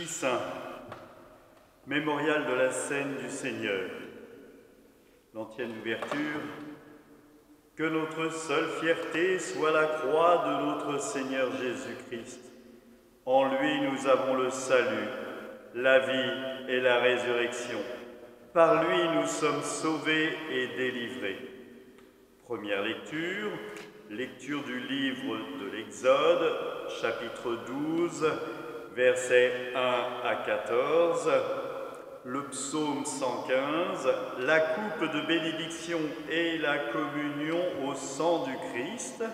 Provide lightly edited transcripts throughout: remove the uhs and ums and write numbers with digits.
Jeudi saint, mémorial de la scène du Seigneur. L'antienne ouverture. Que notre seule fierté soit la croix de notre Seigneur Jésus-Christ. En lui nous avons le salut, la vie et la résurrection. Par lui nous sommes sauvés et délivrés. Première lecture, lecture du livre de l'Exode, chapitre 12, versets 1 à 14, le psaume 115, la coupe de bénédiction et la communion au sang du Christ.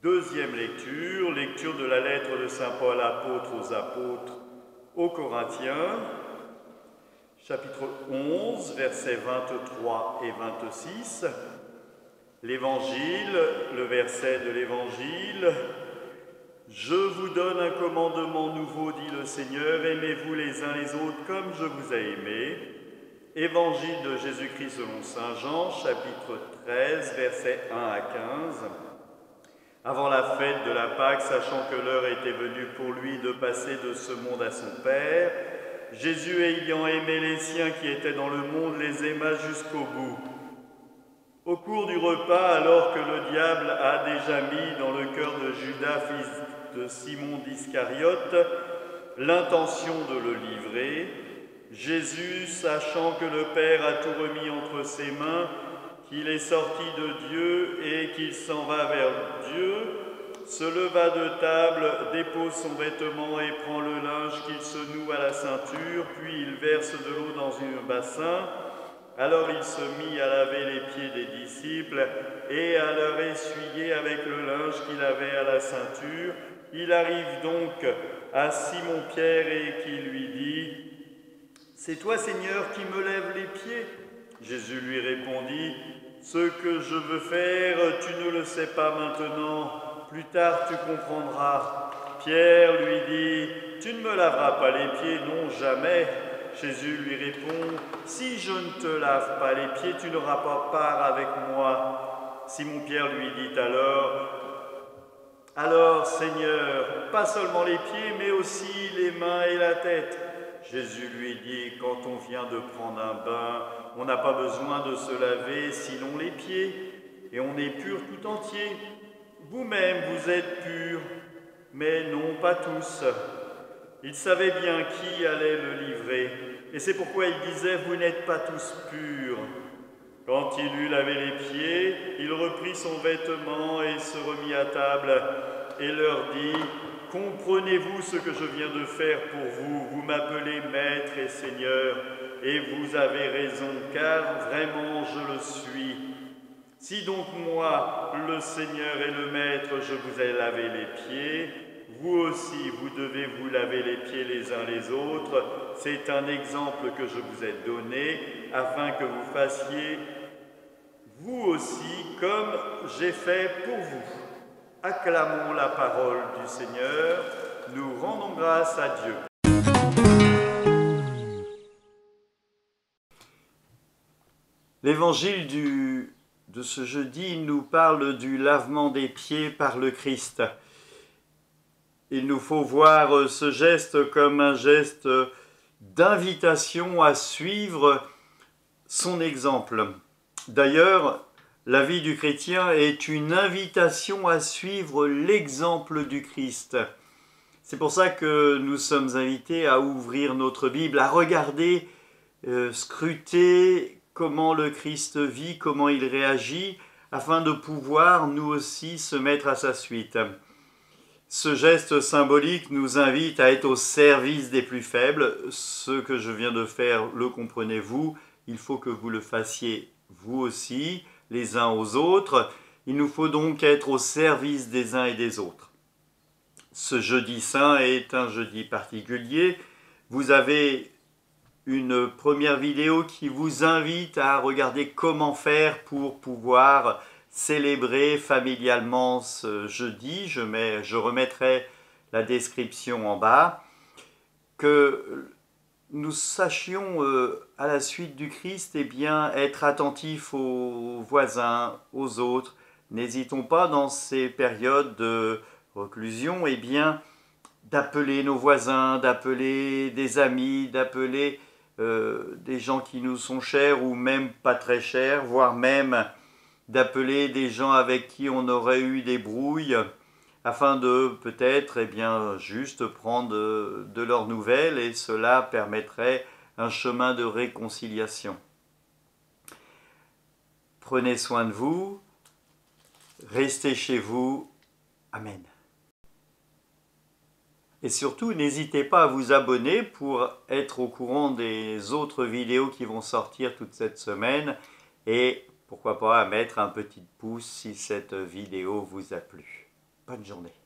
Deuxième lecture, lecture de la lettre de saint Paul apôtre aux apôtres aux Corinthiens, chapitre 11, versets 23 et 26, l'Évangile, le verset de l'Évangile. Je vous donne un commandement nouveau, dit le Seigneur, aimez-vous les uns les autres comme je vous ai aimés. Évangile de Jésus-Christ selon saint Jean, chapitre 13, versets 1 à 15. Avant la fête de la Pâque, sachant que l'heure était venue pour lui de passer de ce monde à son Père, Jésus, ayant aimé les siens qui étaient dans le monde, les aima jusqu'au bout. Au cours du repas, alors que le diable a déjà mis dans le cœur de Judas, fils de Simon d'Iscariote, l'intention de le livrer, Jésus, sachant que le Père a tout remis entre ses mains, qu'il est sorti de Dieu et qu'il s'en va vers Dieu, se leva de table, dépose son vêtement et prend le linge qu'il se noue à la ceinture, puis il verse de l'eau dans un bassin. Alors il se mit à laver les pieds des disciples et à leur essuyer avec le linge qu'il avait à la ceinture. Il arrive donc à Simon-Pierre et qui lui dit « C'est toi, Seigneur, qui me lèves les pieds ?» Jésus lui répondit « Ce que je veux faire, tu ne le sais pas maintenant, plus tard tu comprendras. » Pierre lui dit « Tu ne me laveras pas les pieds, non, jamais. » Jésus lui répond « Si je ne te lave pas les pieds, tu n'auras pas part avec moi. » Simon-Pierre lui dit alors, Seigneur, pas seulement les pieds, mais aussi les mains et la tête. » Jésus lui dit « Quand on vient de prendre un bain, on n'a pas besoin de se laver, sinon les pieds, et on est pur tout entier. Vous-même, vous êtes purs, mais non pas tous. » Il savait bien qui allait le livrer, et c'est pourquoi il disait « Vous n'êtes pas tous purs. » Quand il eut lavé les pieds, il reprit son vêtement et se remit à table, et leur dit « Comprenez-vous ce que je viens de faire pour vous? Vous m'appelez Maître et Seigneur, et vous avez raison, car vraiment je le suis. Si donc moi, le Seigneur et le Maître, je vous ai lavé les pieds, vous aussi, vous devez vous laver les pieds les uns les autres. C'est un exemple que je vous ai donné, afin que vous fassiez vous aussi comme j'ai fait pour vous. » Acclamons la parole du Seigneur. Nous rendons grâce à Dieu. L'évangile de ce jeudi nous parle du lavement des pieds par le Christ. Il nous faut voir ce geste comme un geste d'invitation à suivre son exemple. D'ailleurs, la vie du chrétien est une invitation à suivre l'exemple du Christ. C'est pour ça que nous sommes invités à ouvrir notre Bible, à regarder, scruter comment le Christ vit, comment il réagit, afin de pouvoir nous aussi se mettre à sa suite. Ce geste symbolique nous invite à être au service des plus faibles. Ce que je viens de faire, le comprenez-vous, il faut que vous le fassiez vous aussi, les uns aux autres. Il nous faut donc être au service des uns et des autres. Ce jeudi saint est un jeudi particulier. Vous avez une première vidéo qui vous invite à regarder comment faire pour pouvoir célébrer familialement ce jeudi. Je remettrai la description en bas. Que nous sachions à la suite du Christ être attentifs aux voisins, aux autres. N'hésitons pas dans ces périodes de reclusion d'appeler nos voisins, d'appeler des amis, d'appeler des gens qui nous sont chers ou même pas très chers, voire même d'appeler des gens avec qui on aurait eu des brouilles, afin de peut-être juste prendre de leurs nouvelles, et cela permettrait un chemin de réconciliation. Prenez soin de vous, restez chez vous. Amen. Et surtout, n'hésitez pas à vous abonner pour être au courant des autres vidéos qui vont sortir toute cette semaine, et pourquoi pas à mettre un petit pouce si cette vidéo vous a plu. Bonne journée.